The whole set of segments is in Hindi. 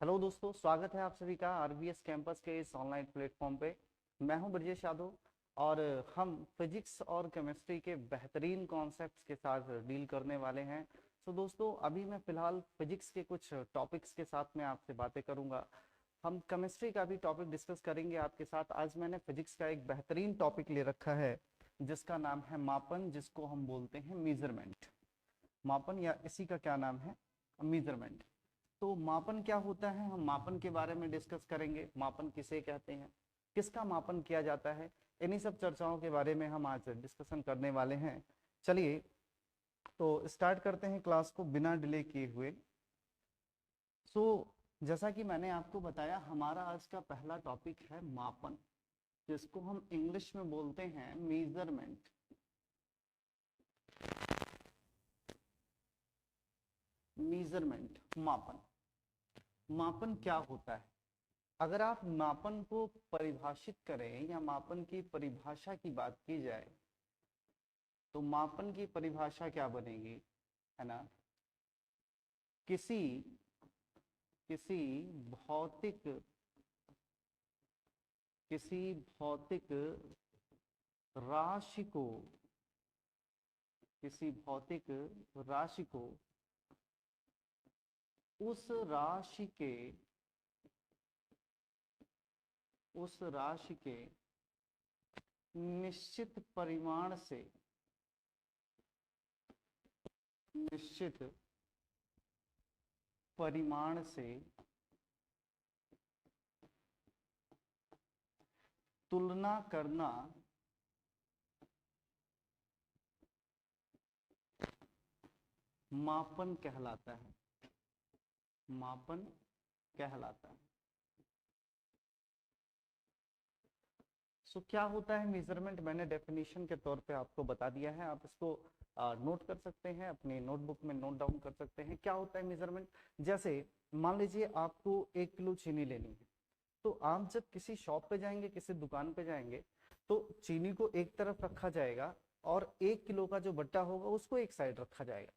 हेलो दोस्तों, स्वागत है आप सभी का आरबीएस कैंपस के इस ऑनलाइन प्लेटफॉर्म पे। मैं हूं ब्रजेश यादव और हम फिजिक्स और केमिस्ट्री के बेहतरीन कॉन्सेप्ट्स के साथ डील करने वाले हैं। तो दोस्तों, अभी मैं फिलहाल फिजिक्स के कुछ टॉपिक्स के साथ में आपसे बातें करूंगा। हम केमिस्ट्री का भी टॉपिक डिस्कस करेंगे आपके साथ। आज मैंने फिजिक्स का एक बेहतरीन टॉपिक ले रखा है जिसका नाम है मापन, जिसको हम बोलते हैं मेजरमेंट। मापन या इसी का क्या नाम है, मेजरमेंट। तो मापन क्या होता है, हम मापन के बारे में डिस्कस करेंगे। मापन किसे कहते हैं, किसका मापन किया जाता है, इन्हीं सब चर्चाओं के बारे में हम आज डिस्कशन करने वाले हैं। चलिए तो स्टार्ट करते हैं क्लास को बिना डिले किए हुए। सो जैसा कि मैंने आपको बताया, हमारा आज का पहला टॉपिक है मापन, जिसको हम इंग्लिश में बोलते हैं मेजरमेंट। मेजरमेंट, मापन। मापन क्या होता है? अगर आप मापन को परिभाषित करें या मापन की परिभाषा की बात की जाए तो मापन की परिभाषा क्या बनेगी, है ना? किसी किसी भौतिक किसी भौतिक राशि को किसी भौतिक राशि को उस राशि के उस राशि के निश्चित परिमाण से निश्चित परिमाण से तुलना करना मापन कहलाता है। मापन कहलाता है। क्या होता है मेजरमेंट, मैंने डेफिनेशन के तौर पे आपको बता दिया है। आप इसको नोट कर सकते हैं, अपनी नोटबुक में नोट डाउन कर सकते हैं। क्या होता है मेजरमेंट? जैसे मान लीजिए आपको 1 किलो चीनी लेनी है, तो आप जब किसी शॉप पे जाएंगे, किसी दुकान पे जाएंगे, तो चीनी को एक तरफ रखा जाएगा और 1 किलो का जो बट्टा होगा उसको एक साइड रखा जाएगा।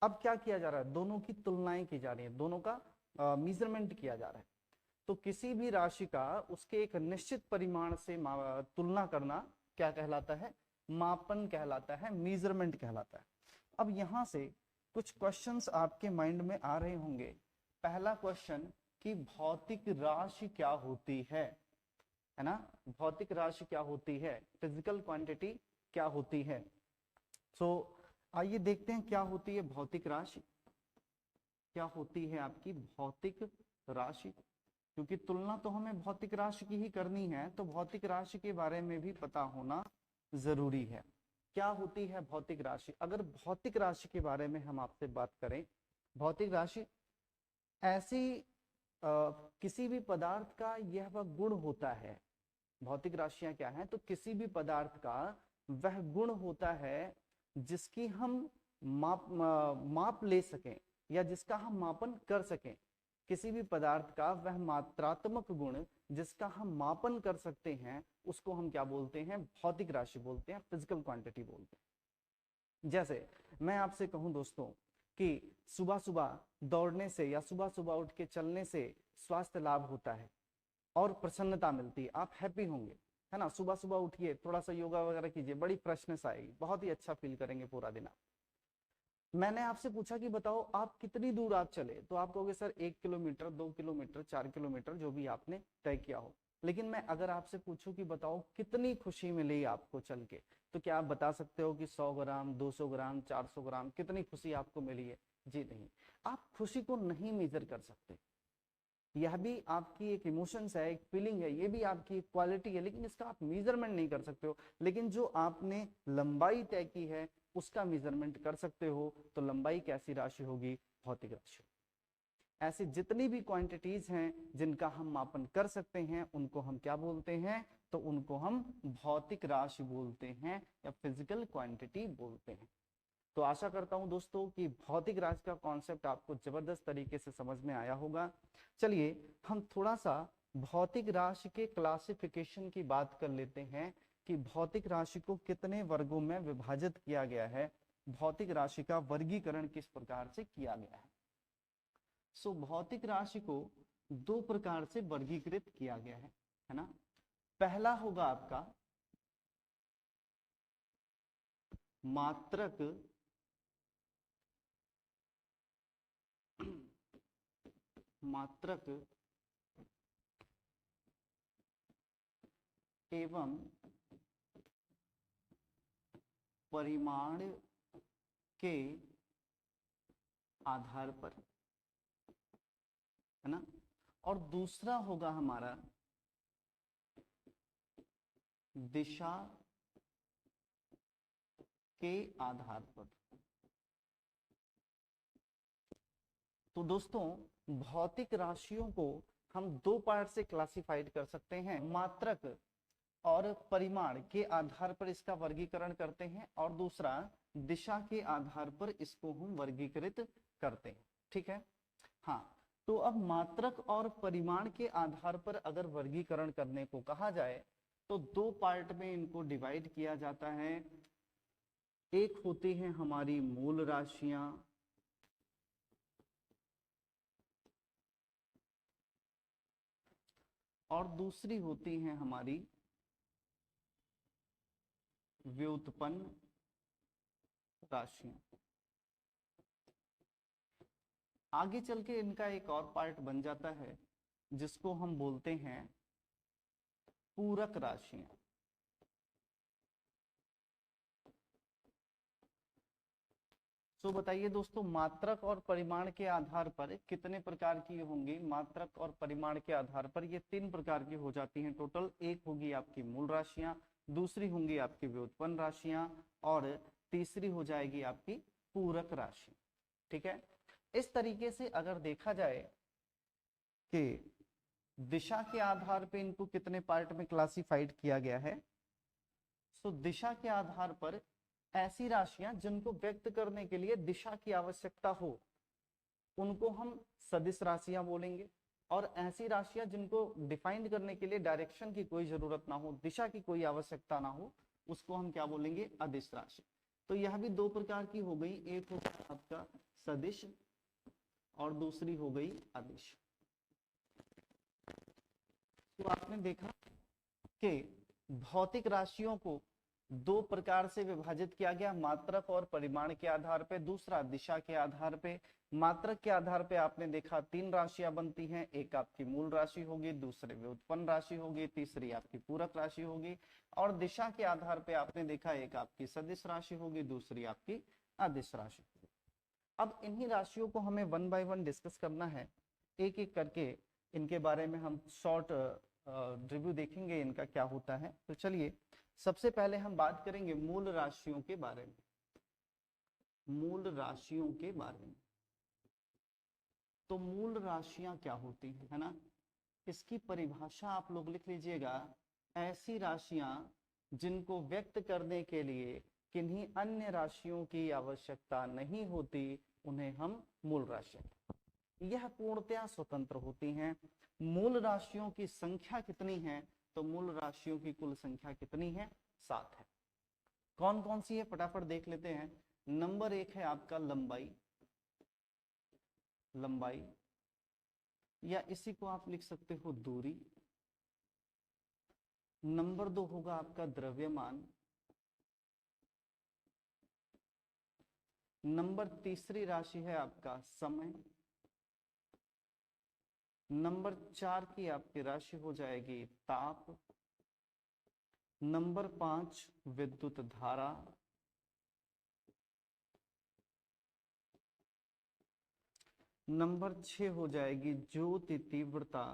अब क्या किया जा रहा है, दोनों की तुलनाएं की जा रही है, दोनों का मेजरमेंट किया जा रहा है। तो किसी भी राशि का उसके एक निश्चित परिमाण से तुलना करना क्या कहलाता है? मापन कहलाता है, मेजरमेंट कहलाता है। अब यहां से कुछ क्वेश्चंस आपके माइंड में आ रहे होंगे। पहला क्वेश्चन कि भौतिक राशि क्या होती है ना? भौतिक राशि क्या होती है, फिजिकल क्वांटिटी क्या होती है? सो आइए देखते हैं क्या होती है भौतिक राशि। क्या होती है आपकी भौतिक राशि? क्योंकि तुलना तो हमें भौतिक राशि की ही करनी है, तो भौतिक राशि के बारे में भी पता होना जरूरी है। क्या होती है भौतिक राशि? अगर भौतिक राशि के बारे में हम आपसे बात करें, भौतिक राशि ऐसी किसी भी पदार्थ का यह वह गुण होता है। भौतिक राशियां क्या है? तो किसी भी पदार्थ का वह गुण होता है जिसकी हम माप ले सकें या जिसका हम मापन कर सकें। किसी भी पदार्थ का वह मात्रात्मक गुण जिसका हम मापन कर सकते हैं, उसको हम क्या बोलते हैं? भौतिक राशि बोलते हैं, फिजिकल क्वांटिटी बोलते हैं। जैसे मैं आपसे कहूं दोस्तों कि सुबह सुबह दौड़ने से या सुबह सुबह उठ के चलने से स्वास्थ्य लाभ होता है और प्रसन्नता मिलती है, आप हैप्पी होंगे, है ना? सुबह सुबह उठिए, थोड़ा सा योगा वगैरह कीजिए, बड़ी फ्रेशनेस आएगी, बहुत ही अच्छा फील करेंगे पूरा दिन आप। मैंने आपसे पूछा कि बताओ आप कितनी दूर आप चले, तो आप कहोगे सर 1 किलोमीटर, 2 किलोमीटर, 4 किलोमीटर, जो भी आपने तय किया हो। लेकिन मैं अगर आपसे पूछूं कि बताओ कितनी खुशी मिली आपको चल के, तो क्या आप बता सकते हो कि 100 ग्राम, 200 ग्राम, 400 ग्राम, कितनी खुशी आपको मिली है? जी नहीं। आप खुशी को नहीं मेजर कर सकते। यह भी आपकी एक इमोशंस है, एक फीलिंग है, ये भी आपकी एक क्वालिटी है, लेकिन इसका आप मेजरमेंट नहीं कर सकते हो। लेकिन जो आपने लंबाई तय की है उसका मेजरमेंट कर सकते हो। तो लंबाई कैसी राशि होगी? भौतिक राशि। ऐसी जितनी भी क्वांटिटीज हैं जिनका हम मापन कर सकते हैं, उनको हम क्या बोलते हैं? तो उनको हम भौतिक राशि बोलते हैं या फिजिकल क्वांटिटी बोलते हैं। तो आशा करता हूं दोस्तों कि भौतिक राशि का कॉन्सेप्ट आपको जबरदस्त तरीके से समझ में आया होगा। चलिए हम थोड़ा सा भौतिक राशि के क्लासिफिकेशन की बात कर लेते हैं कि भौतिक राशि को कितने वर्गों में विभाजित किया गया है, भौतिक राशि का वर्गीकरण किस प्रकार से किया गया है। भौतिक राशि को दो प्रकार से वर्गीकृत किया गया है ना। पहला होगा आपका मात्रक मात्रक एवं परिमाण के आधार पर, है ना। और दूसरा होगा हमारा दिशा के आधार पर। तो दोस्तों भौतिक राशियों को हम दो पार्ट से क्लासिफाइड कर सकते हैं, मात्रक और परिमाण के आधार पर इसका वर्गीकरण करते हैं, और दूसरा दिशा के आधार पर इसको हम वर्गीकृत करते हैं, ठीक है। हाँ, तो अब मात्रक और परिमाण के आधार पर अगर वर्गीकरण करने को कहा जाए तो दो पार्ट में इनको डिवाइड किया जाता है। एक होती है हमारी मूल राशियां, और दूसरी होती हैं हमारी व्युत्पन्न राशियां। आगे चल के इनका एक और पार्ट बन जाता है जिसको हम बोलते हैं पूरक राशियां। तो बताइए दोस्तों, मात्रक और परिमाण के आधार पर कितने प्रकार की होंगी? मात्रक और परिमाण के आधार पर ये तीन प्रकार की हो जाती हैं टोटल। एक होगी आपकी मूल राशियां, दूसरी होंगी आपकी व्युत्पन्न राशियां, और तीसरी हो जाएगी आपकी पूरक राशि, ठीक है। इस तरीके से अगर देखा जाए कि दिशा के आधार पर इनको कितने पार्ट में क्लासिफाइड किया गया है, तो दिशा के आधार पर ऐसी राशियां जिनको व्यक्त करने के लिए दिशा की आवश्यकता हो उनको हम सदिश राशियां बोलेंगे, और ऐसी राशियां जिनको डिफाइन करने के लिए डायरेक्शन की कोई जरूरत ना हो, दिशा की कोई आवश्यकता ना हो, उसको हम क्या बोलेंगे? अदिश राशि। तो यह भी दो प्रकार की हो गई, एक हो आपका सदिश और दूसरी हो गई अदिश। तो आपने देखा कि भौतिक राशियों को दो प्रकार से विभाजित किया गया, मात्रक और परिमाण के आधार पे, दूसरा दिशा के आधार पे। मात्रक के आधार पे आपने देखा तीन राशियां बनती हैं, एक आपकी मूल राशि होगी, दूसरी व्युत्पन्न राशि होगी, तीसरी आपकी पूरक राशि होगी। और दिशा के आधार पे आपने देखा एक आपकी सदिश राशि होगी, दूसरी आपकी अदिश राशि। अब इन्हीं राशियों को हमें वन बाय वन डिस्कस करना है, एक एक करके इनके बारे में हम शॉर्ट रिव्यू देखेंगे इनका क्या होता है। तो चलिए सबसे पहले हम बात करेंगे मूल राशियों के बारे में। मूल राशियों के बारे में, तो मूल राशियां क्या होती हैं, है ना। इसकी परिभाषा आप लोग लिख लीजिएगा, ऐसी राशियां जिनको व्यक्त करने के लिए किन्हीं अन्य राशियों की आवश्यकता नहीं होती, उन्हें हम मूल राशियां, यह पूर्णतया स्वतंत्र होती हैं। मूल राशियों की संख्या कितनी है? तो मूल राशियों की कुल संख्या कितनी है? 7 है। कौन कौन सी है फटाफट देख लेते हैं। नंबर 1 है आपका लंबाई, लंबाई या इसी को आप लिख सकते हो दूरी। नंबर 2 होगा आपका द्रव्यमान। नंबर तीसरी राशि है आपका समय। नंबर 4 की आपकी राशि हो जाएगी ताप। नंबर 5 विद्युत धारा। नंबर 6 हो जाएगी ज्योति तीव्रता।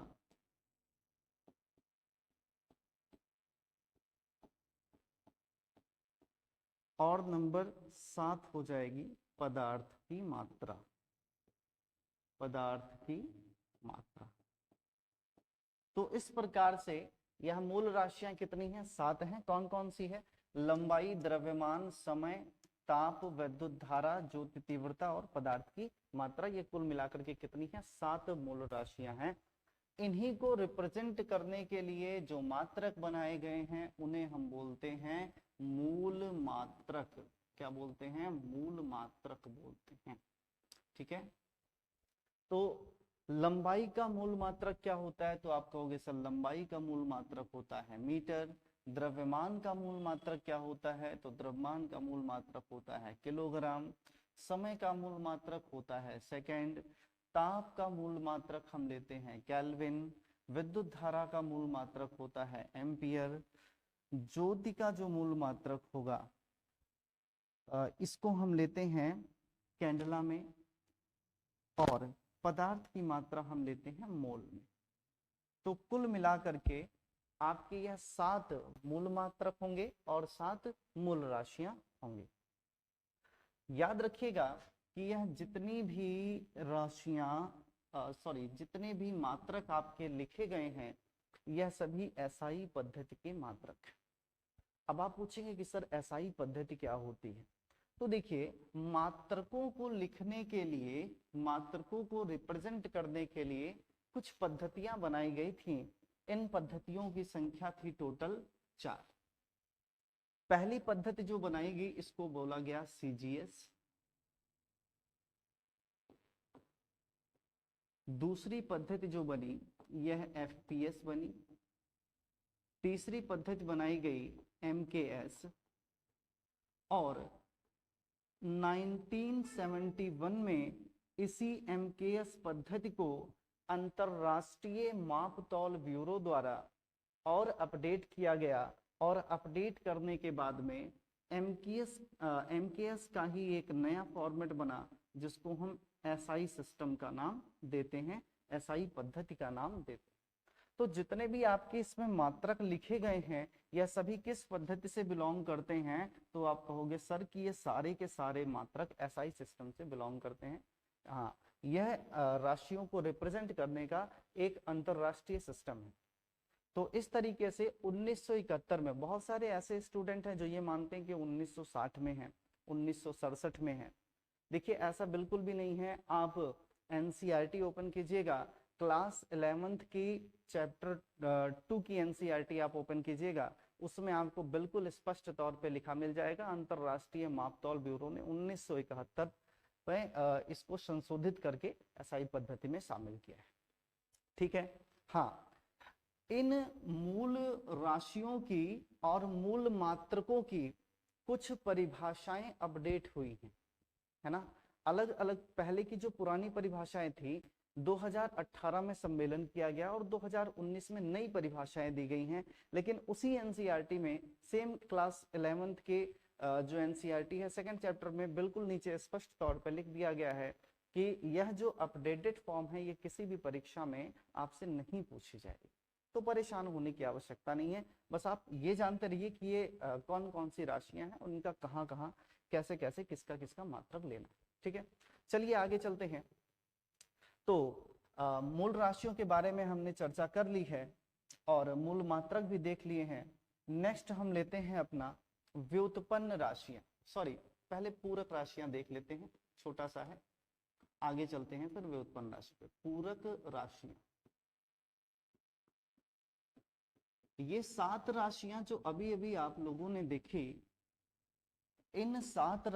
और नंबर 7 हो जाएगी पदार्थ की मात्रा, पदार्थ की मात्रा। तो इस प्रकार से यह मूल राशियां कितनी हैं? 7 हैं। कौन कौन सी है? लंबाई, द्रव्यमान, समय, ताप, विद्युत धारा, ज्योति तीव्रता और पदार्थ की मात्रा। ये कुल मिलाकर के कितनी है? 7 मूल राशियां हैं। इन्हीं को रिप्रेजेंट करने के लिए जो मात्रक बनाए गए हैं उन्हें हम बोलते हैं मूल मात्रक। क्या बोलते हैं? मूल मात्रक बोलते हैं, ठीक है। तो लंबाई का मूल मात्रक क्या होता है? तो आप कहोगे सर लंबाई का मूल मात्रक होता है मीटर। द्रव्यमान का मूल मात्रक क्या होता है? तो द्रव्यमान का मूल मात्रक होता है किलोग्राम। समय का मूल मात्रक होता है सेकंड। ताप का मूल मात्रक हम लेते हैं केल्विन। विद्युत धारा का मूल मात्रक होता है एम्पियर। ज्योति का जो मूल मात्रक होगा इसको हम लेते हैं कैंडला में। और पदार्थ की मात्रा हम लेते हैं मोल में। तो कुल मिलाकर के आपके यह 7 मूल मात्रक होंगे और 7 मूल राशियां होंगी। याद रखिएगा कि यह जितनी भी राशियां जितने भी मात्रक आपके लिखे गए हैं यह सभी एसआई पद्धति के मात्रक हैं। अब आप पूछेंगे कि सर एसआई पद्धति क्या होती है? तो देखिए, मात्रकों को लिखने के लिए, मात्रकों को रिप्रेजेंट करने के लिए कुछ पद्धतियां बनाई गई थी। इन पद्धतियों की संख्या थी टोटल 4। पहली पद्धति जो बनाई गई इसको बोला गया सीजीएस। दूसरी पद्धति जो बनी यह एफपीएस बनी। तीसरी पद्धति बनाई गई एमकेएस। और 1971 में इसी एमकेएस पद्धति को अंतरराष्ट्रीय मापतौल ब्यूरो द्वारा और अपडेट किया गया। और अपडेट करने के बाद में एमकेएस का ही एक नया फॉर्मेट बना जिसको हम एसआई सिस्टम का नाम देते हैं, एसआई पद्धति का नाम देते हैं। तो जितने भी आपके इसमें मात्रक लिखे गए हैं यह सभी किस पद्धति से बिलोंग करते हैं? तो आप कहोगे सर कि ये सारे के सारे मात्रक एसआई सिस्टम से बिलोंग करते हैं। हाँ, यह राशियों को रिप्रेजेंट करने का एक अंतरराष्ट्रीय सिस्टम है। तो इस तरीके से 1971 में बहुत सारे ऐसे स्टूडेंट हैं जो ये मानते हैं कि 1960 में है, 1967 में है। देखिए ऐसा बिल्कुल भी नहीं है। आप एनसीईआरटी ओपन कीजिएगा, क्लास 11th की चैप्टर 2 की एनसीईआरटी आप ओपन कीजिएगा, उसमें आपको बिल्कुल स्पष्ट तौर पे लिखा मिल जाएगा। अंतरराष्ट्रीय मापतौल ब्यूरो ने 1971 में इसको संशोधित करके एसआई पद्धति में शामिल किया है। ठीक है। हाँ, इन मूल राशियों की और मूल मात्रकों की कुछ परिभाषाएं अपडेट हुई हैं, है ना। अलग अलग पहले की जो पुरानी परिभाषाएं थी 2018 में सम्मेलन किया गया और 2019 में नई परिभाषाएं दी गई हैं। लेकिन उसी एनसीईआरटी में सेम क्लास 11th के जो एनसीईआरटी है सेकंड चैप्टर में बिल्कुल नीचे स्पष्ट तौर पर लिख दिया गया है कि यह जो अपडेटेड फॉर्म है ये किसी भी परीक्षा में आपसे नहीं पूछी जाएगी। तो परेशान होने की आवश्यकता नहीं है। बस आप ये जानते रहिए कि ये कौन कौन सी राशियां हैं, उनका कहाँ कहाँ कैसे कैसे किसका किसका मात्रक लेना। ठीक है, चलिए आगे चलते हैं। तो मूल राशियों के बारे में हमने चर्चा कर ली है और मूल मात्रक भी देख लिए हैं। नेक्स्ट हम लेते हैं अपना व्युत्पन्न राशियां, पहले पूरक राशियां देख लेते हैं, छोटा सा है, आगे चलते हैं फिर व्युत्पन्न राशि पे। पूरक राशियां, ये 7 राशियां जो अभी अभी आप लोगों ने देखी, इन 7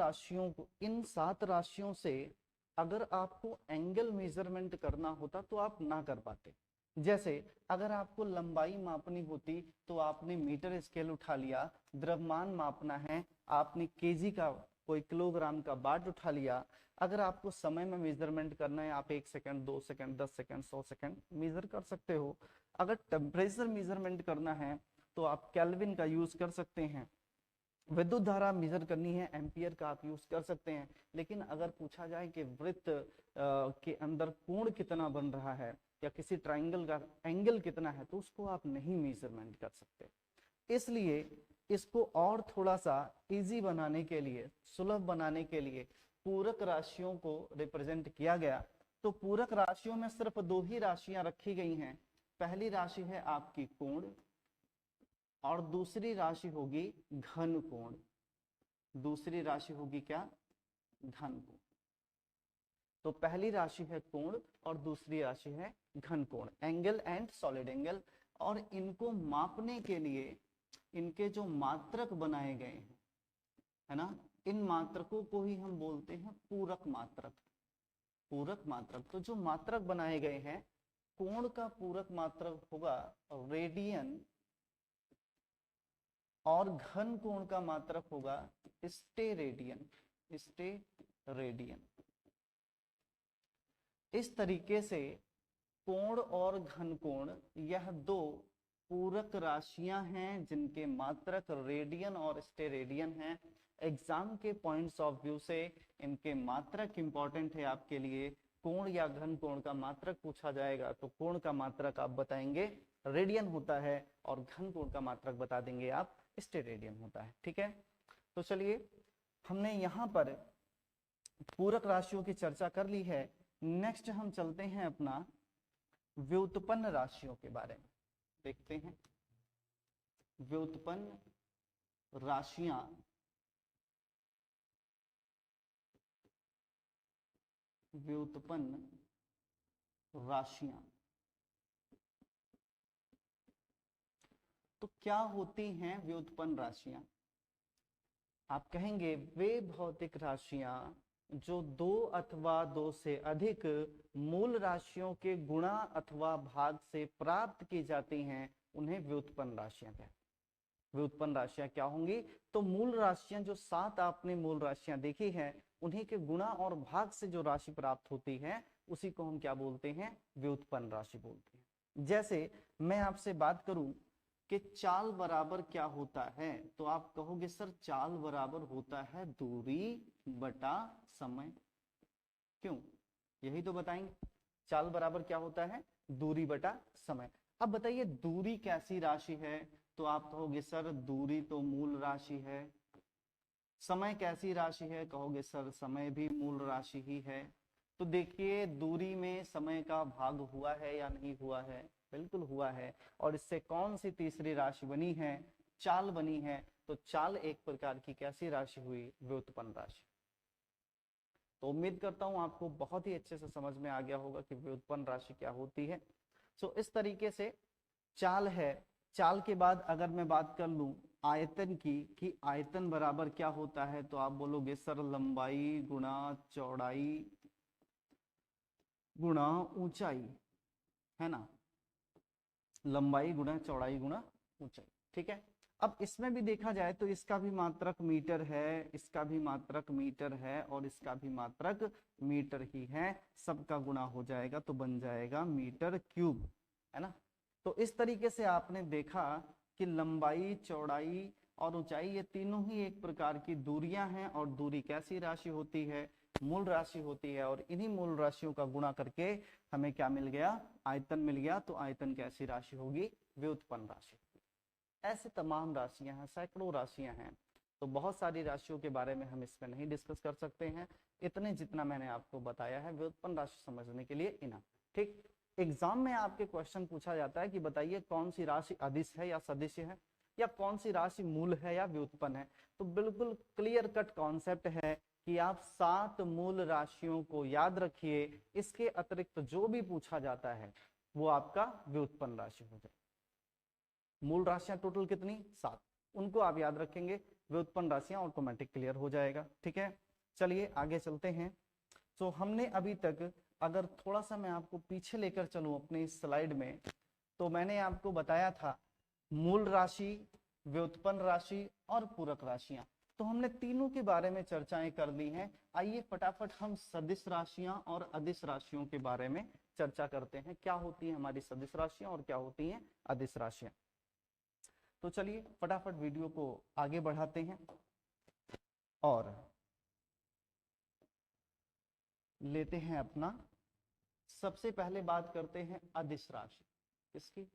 राशियों से अगर आपको एंगल मेजरमेंट करना होता तो आप ना कर पाते। जैसे अगर आपको लंबाई मापनी होती तो आपने मीटर स्केल उठा लिया, द्रव्यमान मापना है आपने केजी का कोई किलोग्राम का बाट उठा लिया। अगर आपको समय में मेजरमेंट करना है आप 1 second 2 second 10 second 100 second measure कर सकते हो। अगर टेम्परेचर मेजरमेंट करना है तो आप केल्विन का यूज कर सकते हैं। विद्युत धारा मेजर करनी है एम्पियर का आप यूज कर सकते हैं। लेकिन अगर पूछा जाए कि वृत्त के अंदर कोण कितना बन रहा है या किसी ट्राइंगल का एंगल कितना है तो उसको आप नहीं मेजरमेंट कर सकते। इसलिए इसको और थोड़ा सा इजी बनाने के लिए, सुलभ बनाने के लिए पूरक राशियों को रिप्रेजेंट किया गया। तो पूरक राशियों में सिर्फ 2 ही राशियां रखी गई हैं। पहली राशि है आपकी कोण और दूसरी राशि होगी घन कोण। दूसरी राशि होगी क्या? घन कोण। तो पहली राशि है कोण और दूसरी राशि है घन कोण, एंगल एंड सॉलिड एंगल। और इनको मापने के लिए इनके जो मात्रक बनाए गए हैं, है ना, इन मात्रकों को ही हम बोलते हैं पूरक मात्रक। पूरक मात्रक। तो जो मात्रक बनाए गए हैं, कोण का पूरक मात्रक होगा रेडियन और घन कोण का मात्रक होगा स्टेरेडियन। स्टेरेडियन। इस तरीके से कोण और घन कोण यह दो पूरक राशियां हैं जिनके मात्रक रेडियन और स्टेरेडियन हैं। एग्जाम के पॉइंट्स ऑफ व्यू से इनके मात्रक इंपॉर्टेंट है आपके लिए। कोण या घन कोण का मात्रक पूछा जाएगा तो कोण का मात्रक आप बताएंगे रेडियन होता है और घन कोण का मात्रक बता देंगे आप स्टेरेडियन होता है। ठीक है, तो चलिए हमने यहाँ पर पूरक राशियों की चर्चा कर ली है। नेक्स्ट हम चलते हैं अपना व्युत्पन्न राशियों के बारे में देखते हैं। व्युत्पन्न राशियां तो क्या होती हैं व्युत्पन्न राशियां? आप कहेंगे वे भौतिक राशियां जो दो अथवा दो से अधिक मूल राशियों के गुणा अथवा भाग से प्राप्त की जाती हैं, उन्हें व्युत्पन्न राशियां कहते हैं। व्युत्पन्न राशियां क्या होंगी? तो मूल राशियां जो 7 आपने मूल राशियां देखी हैं, उन्हीं के गुणा और भाग से जो राशि प्राप्त होती है उसी को हम क्या बोलते हैं? व्युत्पन्न राशि बोलते हैं। जैसे मैं आपसे बात करूं कि चाल बराबर क्या होता है, तो आप कहोगे सर चाल बराबर होता है दूरी बटा समय। क्यों? यही तो बताएंगे। चाल बराबर क्या होता है? दूरी बटा समय। अब बताइए दूरी कैसी राशि है, तो आप कहोगे सर दूरी तो मूल राशि है। समय कैसी राशि है? कहोगे सर समय भी मूल राशि ही है। तो देखिए दूरी में समय का भाग हुआ है या नहीं हुआ है? बिल्कुल हुआ है। और इससे कौन सी तीसरी राशि बनी है? चाल बनी है। तो चाल एक प्रकार की कैसी राशि हुई? व्युत्पन्न राशि। तो उम्मीद करता हूं आपको बहुत ही अच्छे से समझ में आ गया होगा कि व्युत्पन्न राशि क्या होती है। सो इस तरीके से चाल है। चाल के बाद अगर मैं बात कर लूं आयतन की, कि आयतन बराबर क्या होता है, तो आप बोलोगे सर लंबाई गुणा चौड़ाई गुणा ऊंचाई, है ना? लंबाई गुणा चौड़ाई गुणा ऊंचाई। ठीक है, अब इसमें भी देखा जाए तो इसका भी मात्रक मीटर है, इसका भी मात्रक मीटर है और इसका भी मात्रक मीटर ही है। सबका गुणा हो जाएगा तो बन जाएगा मीटर क्यूब, है ना? तो इस तरीके से आपने देखा कि लंबाई चौड़ाई और ऊंचाई ये तीनों ही एक प्रकार की दूरियां हैं। और दूरी कैसी राशि होती है? मूल राशि होती है। और इन्हीं मूल राशियों का गुणा करके हमें क्या मिल गया? आयतन मिल गया। तो आयतन कैसी राशि होगी? व्युत्पन्न राशि। ऐसे तमाम राशियां हैं, सैकड़ों राशियां हैं। तो बहुत सारी राशियों के बारे में हम इसमें नहीं डिस्कस कर सकते हैं। इतने जितना मैंने आपको बताया है व्युत्पन्न राशि समझने के लिए इनफ। ठीक, एग्जाम में आपके क्वेश्चन पूछा जाता है कि बताइए कौन सी राशि अदिश है या सदिश है, या कौन सी राशि मूल है या व्युत्पन्न है। तो बिल्कुल क्लियर कट कॉन्सेप्ट है कि आप 7 मूल राशियों को याद रखिए। इसके अतिरिक्त जो भी पूछा जाता है वो आपका व्युत्पन्न राशि हो जाए। मूल राशियां टोटल कितनी? 7, उनको आप याद रखेंगे, व्युत्पन्न राशियां ऑटोमेटिक क्लियर हो जाएगा। ठीक है, चलिए आगे चलते हैं। तो हमने अभी तक, अगर थोड़ा सा मैं आपको पीछे लेकर चलूं अपने इस स्लाइड में, तो मैंने आपको बताया था मूल राशि, व्युत्पन्न राशि और पूरक राशियां। तो हमने तीनों के बारे में चर्चाएं कर ली हैं। आइए फटाफट हम सदिश राशियां और अदिश राशियों के बारे में चर्चा करते हैं। क्या होती है हमारी सदिश राशियां और क्या होती हैं अदिश राशियां। तो चलिए फटाफट वीडियो को आगे बढ़ाते हैं और लेते हैं अपना, सबसे पहले बात करते हैं अदिश राशि। किसकी?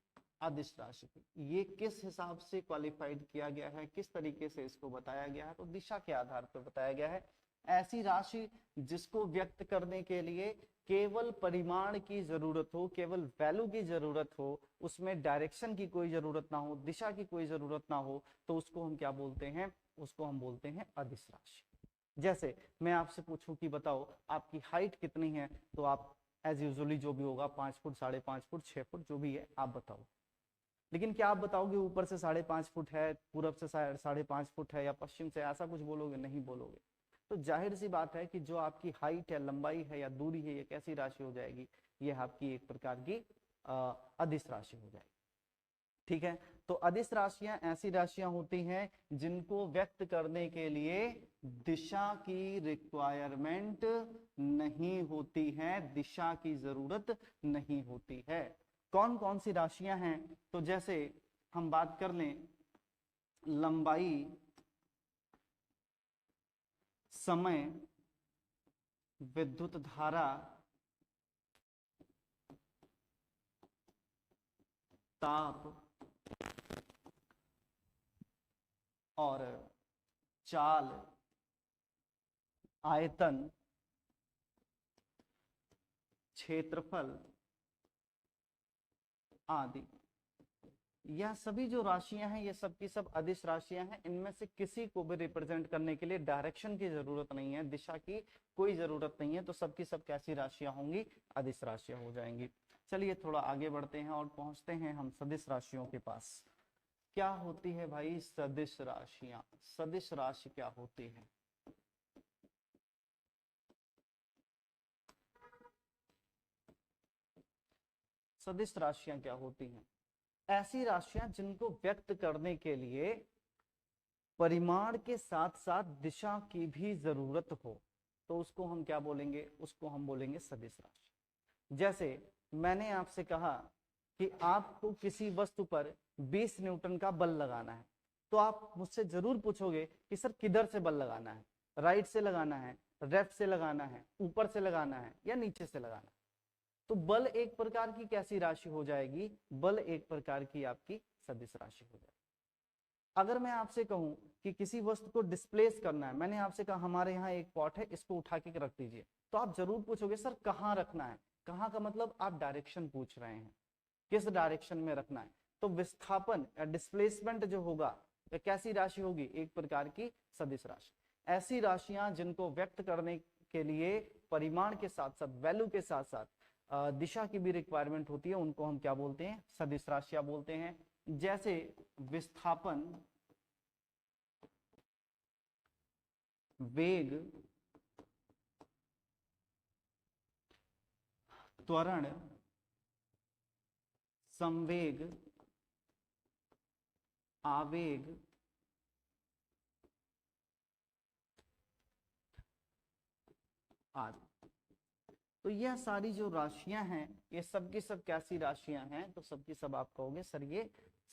अदिश राशि की। ये किस हिसाब से क्वालिफाइड किया गया है, किस तरीके से इसको बताया गया है? तो दिशा के आधार पर बताया गया है। ऐसी राशि जिसको व्यक्त करने के लिए केवल परिमाण की जरूरत हो, केवल वैल्यू की जरूरत हो, उसमें डायरेक्शन की कोई जरूरत ना हो, दिशा की कोई जरूरत ना हो, तो उसको हम क्या बोलते हैं? उसको हम बोलते हैं अदिश राशि। जैसे मैं आपसे पूछूं कि बताओ आपकी हाइट कितनी है, तो आप एज यूजुअली जो भी होगा 5 फुट, 5.5 फुट, 6 फुट, जो भी है आप बताओ। लेकिन क्या आप बताओगे ऊपर से 5.5 फुट है, पूरब से 5.5 फुट है, या पश्चिम से? ऐसा कुछ बोलोगे? नहीं बोलोगे। तो जाहिर सी बात है कि जो आपकी हाइट है, लंबाई है या दूरी है, ये कैसी राशि हो जाएगी, ये आपकी एक प्रकार की अदिश राशि हो जाएगी। ठीक है, तो अदिश राशियां ऐसी राशियां होती हैं जिनको व्यक्त करने के लिए दिशा की रिक्वायरमेंट नहीं होती है, दिशा की जरूरत नहीं होती है। कौन कौन सी राशियां हैं? तो जैसे हम बात कर लें लंबाई, समय, विद्युत धारा, ताप और चाल, आयतन, क्षेत्रफल आदि, यह सभी जो राशियां हैं ये सब की सब अदिश राशियां हैं। इनमें से किसी को भी रिप्रेजेंट करने के लिए डायरेक्शन की जरूरत नहीं है, दिशा की कोई जरूरत नहीं है, तो सबकी सब कैसी राशियां होंगी? अदिश राशियां हो जाएंगी। चलिए थोड़ा आगे बढ़ते हैं और पहुंचते हैं हम सदिश राशियों के पास। क्या होती है भाई सदिश राशियां? सदिश राशि क्या होती है? सदिश राशियां क्या होती हैं? ऐसी राशियां जिनको व्यक्त करने के लिए परिमाण के साथ साथ दिशा की भी जरूरत हो, तो उसको हम क्या बोलेंगे? उसको हम बोलेंगे सदिश राशि। जैसे मैंने आपसे कहा कि आपको किसी वस्तु पर 20 न्यूटन का बल लगाना है, तो आप मुझसे जरूर पूछोगे कि सर किधर से बल लगाना है, राइट से लगाना है, लेफ्ट से लगाना है, ऊपर से लगाना है या नीचे से लगाना है? तो बल एक प्रकार की कैसी राशि हो जाएगी? बल एक प्रकार की आपकी सदिश राशि हो जाएगी। अगर मैं आपसे कहूं कि किसी वस्तु को डिस्प्लेस करना है, मैंने आपसे कहा हमारे यहाँ एक पॉट है, इसको उठा के रख दीजिए, तो आप जरूर पूछोगे सर कहाँ रखना है? कहाँ का मतलब आप डायरेक्शन पूछ रहे हैं, किस डायरेक्शन में रखना है? तो विस्थापन या डिस्प्लेसमेंट जो होगा वह कैसी राशि होगी? एक प्रकार की सदिश राशि। ऐसी राशियां जिनको व्यक्त करने के लिए परिमाण के साथ साथ, वैल्यू के साथ साथ दिशा की भी रिक्वायरमेंट होती है, उनको हम क्या बोलते हैं? सदिश राशियां बोलते हैं। जैसे विस्थापन, वेग, त्वरण, संवेग, आवेग, आदि। तो यह सारी जो राशियां हैं ये सब की सब कैसी राशियां हैं? तो सब की सब आप कहोगे सर ये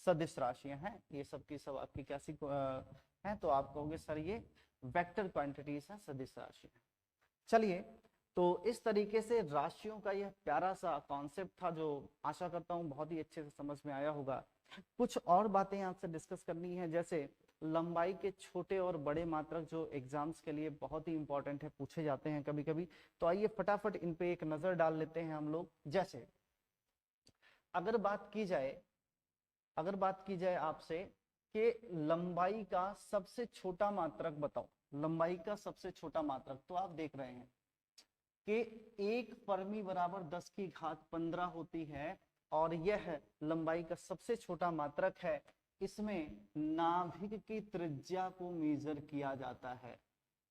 सदिश राशियां हैं, ये सब की सब आपकी कैसी हैं? तो आप कहोगे सर ये वेक्टर क्वांटिटीज हैं, सदिश राशियां। चलिए, तो इस तरीके से राशियों का यह प्यारा सा कॉन्सेप्ट था जो आशा करता हूं बहुत ही अच्छे से समझ में आया होगा। कुछ और बातें आपसे डिस्कस करनी है, जैसे लंबाई के छोटे और बड़े मात्रक जो एग्जाम्स के लिए बहुत ही इंपॉर्टेंट है, पूछे जाते हैं कभी कभी। तो आइए फटाफट इन पे एक नजर डाल लेते हैं हम लोग। जैसे अगर बात की जाए आपसे कि लंबाई का सबसे छोटा मात्रक बताओ, लंबाई का सबसे छोटा मात्रक, तो आप देख रहे हैं कि 1 फर्मी बराबर 10 की घात 15 होती है और यह लंबाई का सबसे छोटा मात्रक है। इसमें नाभिक की त्रिज्या को मेजर किया जाता है।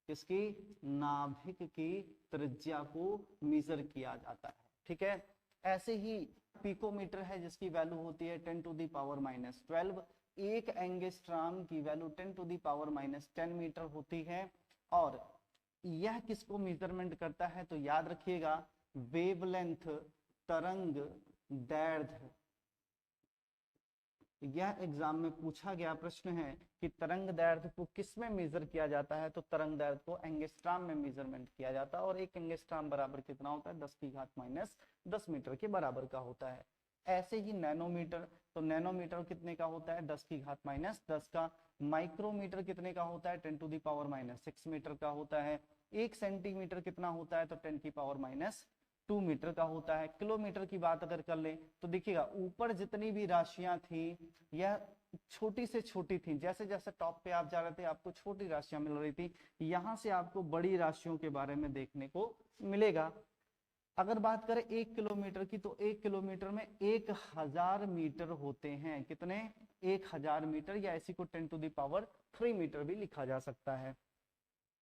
किसकी? नाभिक की त्रिज्या को मेजर किया जाता है। ठीक है, ऐसे ही पिकोमीटर है जिसकी वैल्यू होती है 10 टू द पावर -12। एक एंगस्ट्राम की value 10 to the power -10 metre होती है। और यह किसको मेजरमेंट करता है? तो याद रखिएगा, वेवलेंथ, तरंग दैर्ध्य। यह एग्जाम में पूछा गया प्रश्न है कि तरंग दैर्ध्य को किस में मेजर किया जाता है? तो तरंग दैर्ध्य को एंगस्ट्राम में मेजरमेंट किया जाता है और एक एंगस्ट्राम बराबर कितना होता है? 10 की घात -10 मीटर के बराबर का होता है। ऐसे ही नैनोमीटर, तो नैनोमीटर कितने का होता है? 10 की घात -10 का। माइक्रोमीटर कितने का होता है? 10 टू द पावर -6 मीटर का होता है। 1 सेंटीमीटर कितना होता है? तो 10 की पावर -2 मीटर का होता है। किलोमीटर की बात अगर कर लें तो देखिएगा ऊपर जितनी भी राशियां थी यह छोटी से छोटी थी, जैसे जैसे टॉप पे आप जा रहे थे आपको छोटी राशियां मिल रही थी, यहां से आपको बड़ी राशियों के बारे में देखने को मिलेगा। अगर बात करें 1 किलोमीटर की, तो 1 किलोमीटर में 1000 मीटर होते हैं। कितने? 1000 मीटर, या इसी को 10 टू द पावर 3 मीटर भी लिखा जा सकता है।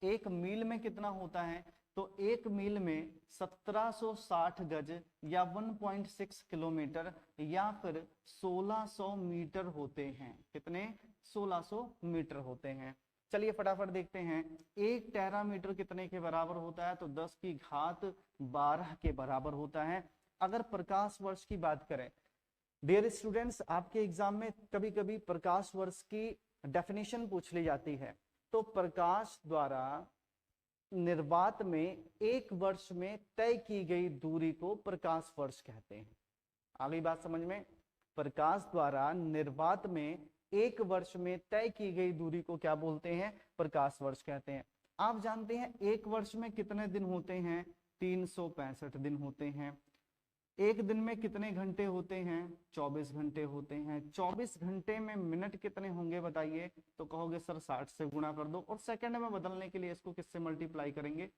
एक मील में कितना होता है, तो एक मील में 1760 गज या 1.6 किलोमीटर या फिर 1600 मीटर होते हैं। कितने? 1600 मीटर होते हैं। चलिए फटाफट देखते हैं, एक टेरामीटर कितने के बराबर होता है, तो 10 की घात 12 के बराबर होता है। अगर प्रकाश वर्ष की बात करें, डियर स्टूडेंट्स, आपके एग्जाम में कभी कभी प्रकाश वर्ष की डेफिनेशन पूछ ली जाती है। तो प्रकाश द्वारा निर्वात में एक वर्ष में तय की गई दूरी को प्रकाश वर्ष कहते हैं। आ गई बात समझ में? प्रकाश द्वारा निर्वात में एक वर्ष में तय की गई दूरी को क्या बोलते हैं? प्रकाश वर्ष कहते हैं। आप जानते हैं एक वर्ष में कितने दिन होते हैं? 365 दिन होते हैं। एक दिन में कितने घंटे होते हैं? 24 घंटे होते हैं। 24 घंटे में मिनट कितने होंगे बताइए? तो कहोगे सर 60 से गुणा कर दो, और सेकंड में बदलने के लिए इसको किससे मल्टीप्लाई करेंगे?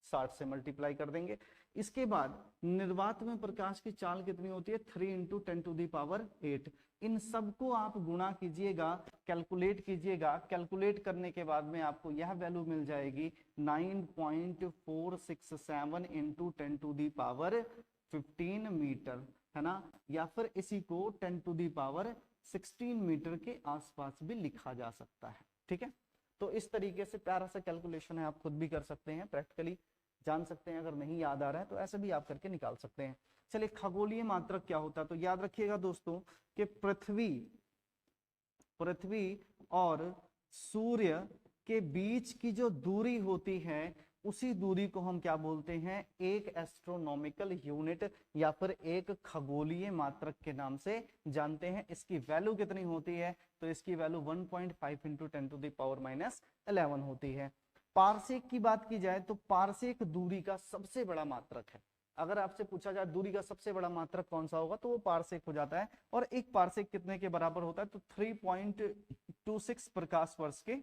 60 से मल्टीप्लाई कर देंगे। इसके बाद निर्वात में प्रकाश की चाल कितनी होती है? 3 × 10⁸। इन सबको आप गुणा कीजिएगा, कैलकुलेट कीजिएगा। कैलकुलेट करने के बाद में आपको यह वैल्यू मिल जाएगी 9.467 × 10⁻15 मीटर, है ना। या फिर इसी को 10⁻16 मीटर के आसपास भी लिखा जा सकता है। ठीक है, तो इस तरीके से प्यारा सा कैलकुलेशन है, आप खुद भी कर सकते हैं, प्रैक्टिकली जान सकते हैं। अगर नहीं याद आ रहा है तो ऐसे भी आप करके निकाल सकते हैं। चलिए, खगोलीय मात्रक क्या होता है? तो याद रखिएगा दोस्तों कि पृथ्वी और सूर्य के बीच की जो दूरी होती है, उसी दूरी को हम क्या बोलते हैं? एक एस्ट्रोनॉमिकल यूनिट या फिर एक खगोलीय मात्रक के नाम से जानते हैं। इसकी वैल्यू कितनी होती है? तो इसकी वैल्यू 1.5 × 10⁻11 होती है। पारसेक की बात की जाए तो पारसेक दूरी का सबसे बड़ा मात्रक है। अगर आपसे पूछा जाए दूरी का सबसे बड़ा मात्रक कौन सा होगा, तो वो पारसेक हो जाता है। और एक पारसेक कितने के बराबर होता है? तो 3.26 प्रकाश वर्ष के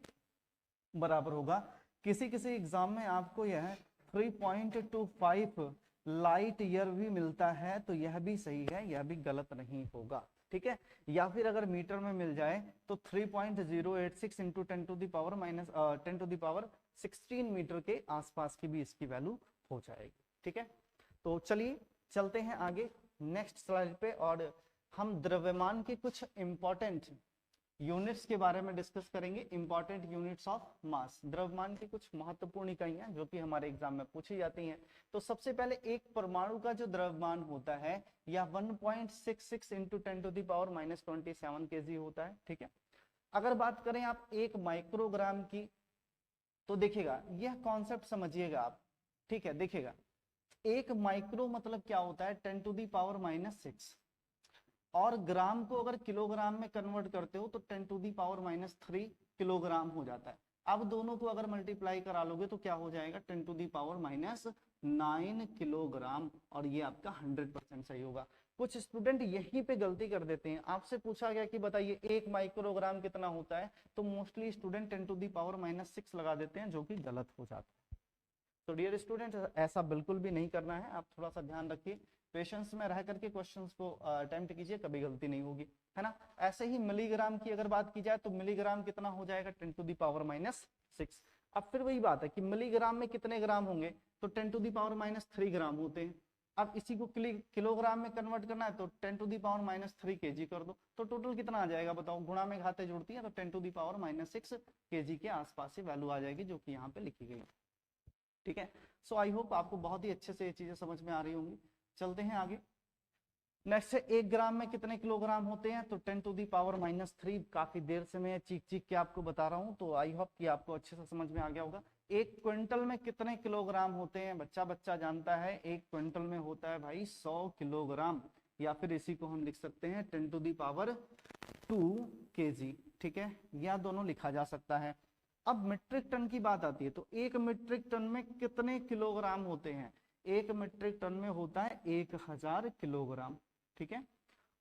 बराबर होगा। किसी किसी एग्जाम में आपको यह 3.25 लाइट ईयर भी मिलता है, तो यह भी सही है, यह भी गलत नहीं होगा। ठीक है, या फिर अगर मीटर में मिल जाए तो 3.086 × 10⁻16 मीटर के आसपास की भी इसकी वैल्यू हो जाएगी। ठीक है, तो चलिए चलते हैं आगे नेक्स्ट स्लाइड पे, और हम द्रव्यमान के कुछ इंपॉर्टेंट यूनिट्स के बारे में डिस्कस करेंगे। इंपॉर्टेंट यूनिट्स ऑफ मास, द्रव्यमान की कुछ महत्वपूर्ण इकाइयां जो कि हमारे एग्जाम में पूछी जाती हैं। तो सबसे पहले एक परमाणु का जो द्रव्यमान होता है यह 1.66 × 10⁻27 kg होता है। ठीक है, अगर बात करें आप एक माइक्रोग्राम की, तो देखिएगा यह कॉन्सेप्ट समझिएगा आप। ठीक है, देखिएगा एक माइक्रो मतलब क्या होता है? 10⁻6, और ग्राम को अगर किलोग्राम में कन्वर्ट करते हो तो 10⁻³ किलोग्राम हो जाता है। अब दोनों को अगर मल्टीप्लाई करा लोगे तो क्या हो जाएगा? 10⁻9 किलोग्राम, और ये आपका 100% सही होगा। कुछ स्टूडेंट यहीं पे गलती कर देते हैं। आपसे पूछा गया कि बताइए एक माइक्रोग्राम कितना होता है, तो मोस्टली स्टूडेंट 10⁻6 लगा देते हैं, जो कि गलत हो जाता है। तो डियर स्टूडेंट, ऐसा बिल्कुल भी नहीं करना है। आप थोड़ा सा ध्यान रखिए, पेशेंस में रह करके क्वेश्चंस को अटेम्प्ट कीजिए, कभी गलती नहीं होगी, है ना। ऐसे ही मिलीग्राम की अगर बात की जाए तो मिलीग्राम कितना हो जाएगा? 10⁻6। अब फिर वही बात है कि मिलीग्राम में कितने ग्राम होंगे, तो 10⁻³ ग्राम होते हैं। अब इसी को किलोग्राम में कन्वर्ट करना है तो 10⁻³ kg कर दो, तो टोटल कितना आ जाएगा बताओ? गुणा में घातें जुड़ती है तो 10⁻6 kg के आसपास से वैल्यू आ जाएगी, जो कि यहाँ पे लिखी गई है। ठीक है, सो आई होप आपको बहुत ही अच्छे से ये चीजें समझ में आ रही होंगी। चलते हैं आगे। नेक्स्ट है 1 ग्राम में कितने किलोग्राम होते हैं, तो 10⁻3। काफी देर से मैं चीख चीख के आपको बता रहा हूं, तो आई होप कि आपको अच्छे से समझ में आ गया होगा। 1 क्विंटल में कितने किलोग्राम होते हैं? बच्चा जानता है 1 क्विंटल में होता है भाई 100 किलोग्राम, या फिर इसी को हम लिख सकते हैं 10⁻² kg। ठीक है, या दोनों लिखा जा सकता है। अब मीट्रिक टन की बात आती है, तो 1 मीट्रिक टन में कितने किलोग्राम होते हैं? 1 मीट्रिक टन में होता है 1000 किलोग्राम। ठीक है,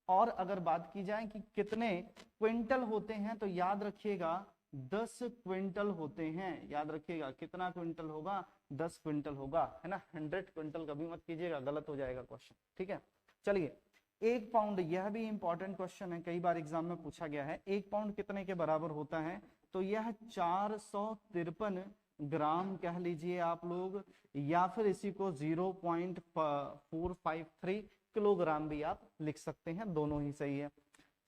और अगर बात की जाए कि कितने क्विंटल होते हैं, तो याद रखिएगा 10 क्विंटल होते हैं। याद रखिएगा कितना क्विंटल होगा? 10 क्विंटल होगा, है ना। 100 क्विंटल कभी मत कीजिएगा, गलत हो जाएगा क्वेश्चन। ठीक है, चलिए 1 पाउंड, यह भी इंपॉर्टेंट क्वेश्चन है, कई बार एग्जाम में पूछा गया है। 1 पाउंड कितने के बराबर होता है? तो यह 453 ग्राम कह लीजिए आप लोग, या फिर इसी को 0.453 किलोग्राम भी आप लिख सकते हैं, दोनों ही सही है।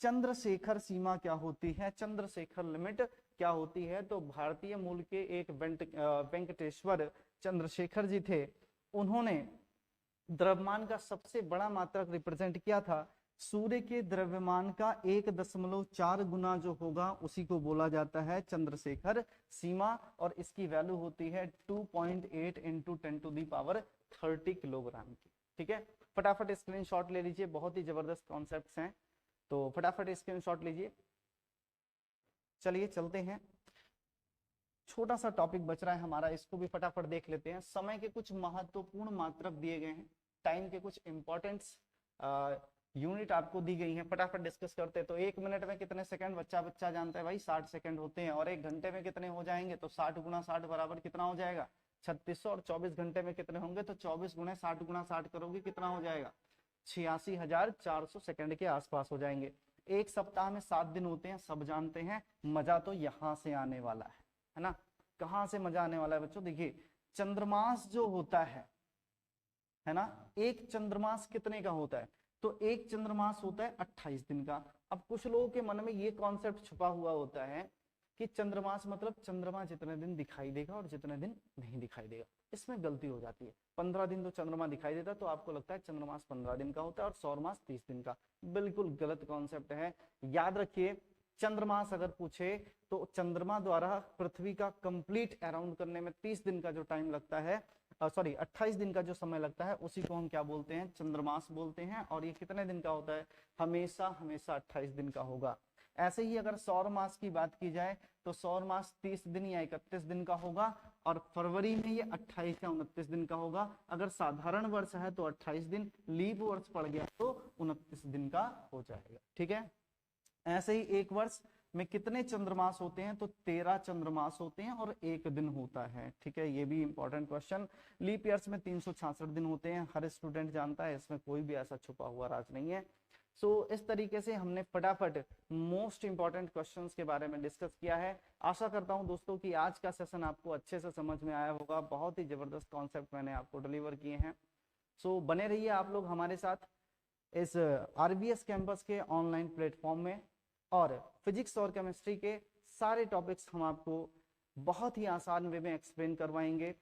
चंद्रशेखर सीमा क्या होती है, चंद्रशेखर लिमिट क्या होती है? तो भारतीय मूल के एक वेंकटेश्वर चंद्रशेखर जी थे, उन्होंने द्रव्यमान का सबसे बड़ा मात्रक रिप्रेजेंट किया था। सूर्य के द्रव्यमान का 1.4 गुना जो होगा उसी को बोला जाता है चंद्रशेखर सीमा, और इसकी वैल्यू होती है 2.8 इंटू 10⁻30 किलोग्राम की। ठीक है, फटाफट स्क्रीनशॉट ले लीजिए, बहुत ही जबरदस्त कॉन्सेप्ट्स हैं, तो फटाफट स्क्रीनशॉट लीजिए। चलिए चलते हैं, छोटा सा टॉपिक बच रहा है हमारा, इसको भी फटाफट देख लेते हैं। समय के कुछ महत्वपूर्ण मात्रक दिए गए हैं, टाइम के कुछ इंपॉर्टेंट्स यूनिट आपको दी गई है, फटाफट डिस्कस करते हैं। तो 1 मिनट में कितने सेकंड बच्चा जानता है भाई? 60 सेकंड होते हैं। और 1 घंटे में कितने हो जाएंगे? तो 60 गुना 60 बराबर कितना हो जाएगा? 3600। और 24 घंटे में कितने होंगे? तो 24 गुना 60 गुना 60 करोगे कितना हो जाएगा? 86,400 सेकंड के आसपास हो जाएंगे। एक सप्ताह में 7 दिन होते हैं, सब जानते हैं। मजा तो यहां से आने वाला है ना? कहां से मजा आने वाला है बच्चों? देखिए, चंद्रमास जो होता है ना, एक चंद्रमास कितने का होता है? तो एक चंद्रमास होता है 28 दिन का। अब कुछ लोगों के मन में ये कॉन्सेप्ट छुपा हुआ होता है कि चंद्रमास मतलब चंद्रमा जितने दिन दिखाई देगा और जितने दिन नहीं दिखाई देगा। इसमें गलती हो जाती है। 15 दिन तो चंद्रमा दिखाई देता है तो आपको लगता है चंद्रमास 15 दिन का होता है और सौरमास 30 दिन का। बिल्कुल गलत कॉन्सेप्ट है। याद रखिए, चंद्रमास अगर पूछे तो चंद्रमा द्वारा पृथ्वी का कंप्लीट अराउंड करने में 30 दिन का जो टाइम लगता है, 28 दिन का जो समय लगता है, उसी को हम क्या बोलते हैं? चंद्रमास बोलते हैं। और ये कितने दिन का होता है? हमेशा 28 दिन का होगा। ऐसे ही अगर सौर मास की बात की जाए तो सौर मास 30 दिन या 31 दिन का होगा, और फरवरी में ये 28 या 29 दिन का होगा। अगर साधारण वर्ष है तो 28 दिन, लीप वर्ष पड़ गया तो 29 दिन का हो जाएगा। ठीक है, ऐसे ही एक वर्ष में कितने चंद्रमास होते हैं? तो 13 चंद्रमास होते हैं और 1 दिन होता है। ठीक है, ये भी इंपॉर्टेंट क्वेश्चन। लीप ईयर्स में 366 दिन होते हैं, हर स्टूडेंट जानता है, इसमें कोई भी ऐसा छुपा हुआ राज नहीं है। इस तरीके से हमने फटाफट मोस्ट इंपॉर्टेंट क्वेश्चंस के बारे में डिस्कस किया है। आशा करता हूं दोस्तों कि आज का सेशन आपको अच्छे से समझ में आया होगा। बहुत ही जबरदस्त कॉन्सेप्ट मैंने आपको डिलीवर किए हैं। बने रहिए आप लोग हमारे साथ इस RBS कैंपस के ऑनलाइन प्लेटफॉर्म में, और फिजिक्स और केमिस्ट्री के सारे टॉपिक्स हम आपको बहुत ही आसान वे में एक्सप्लेन करवाएंगे।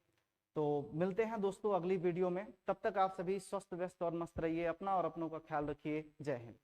तो मिलते हैं दोस्तों अगली वीडियो में। तब तक आप सभी स्वस्थ व्यस्त और मस्त रहिए, अपना और अपनों का ख्याल रखिए। जय हिंद।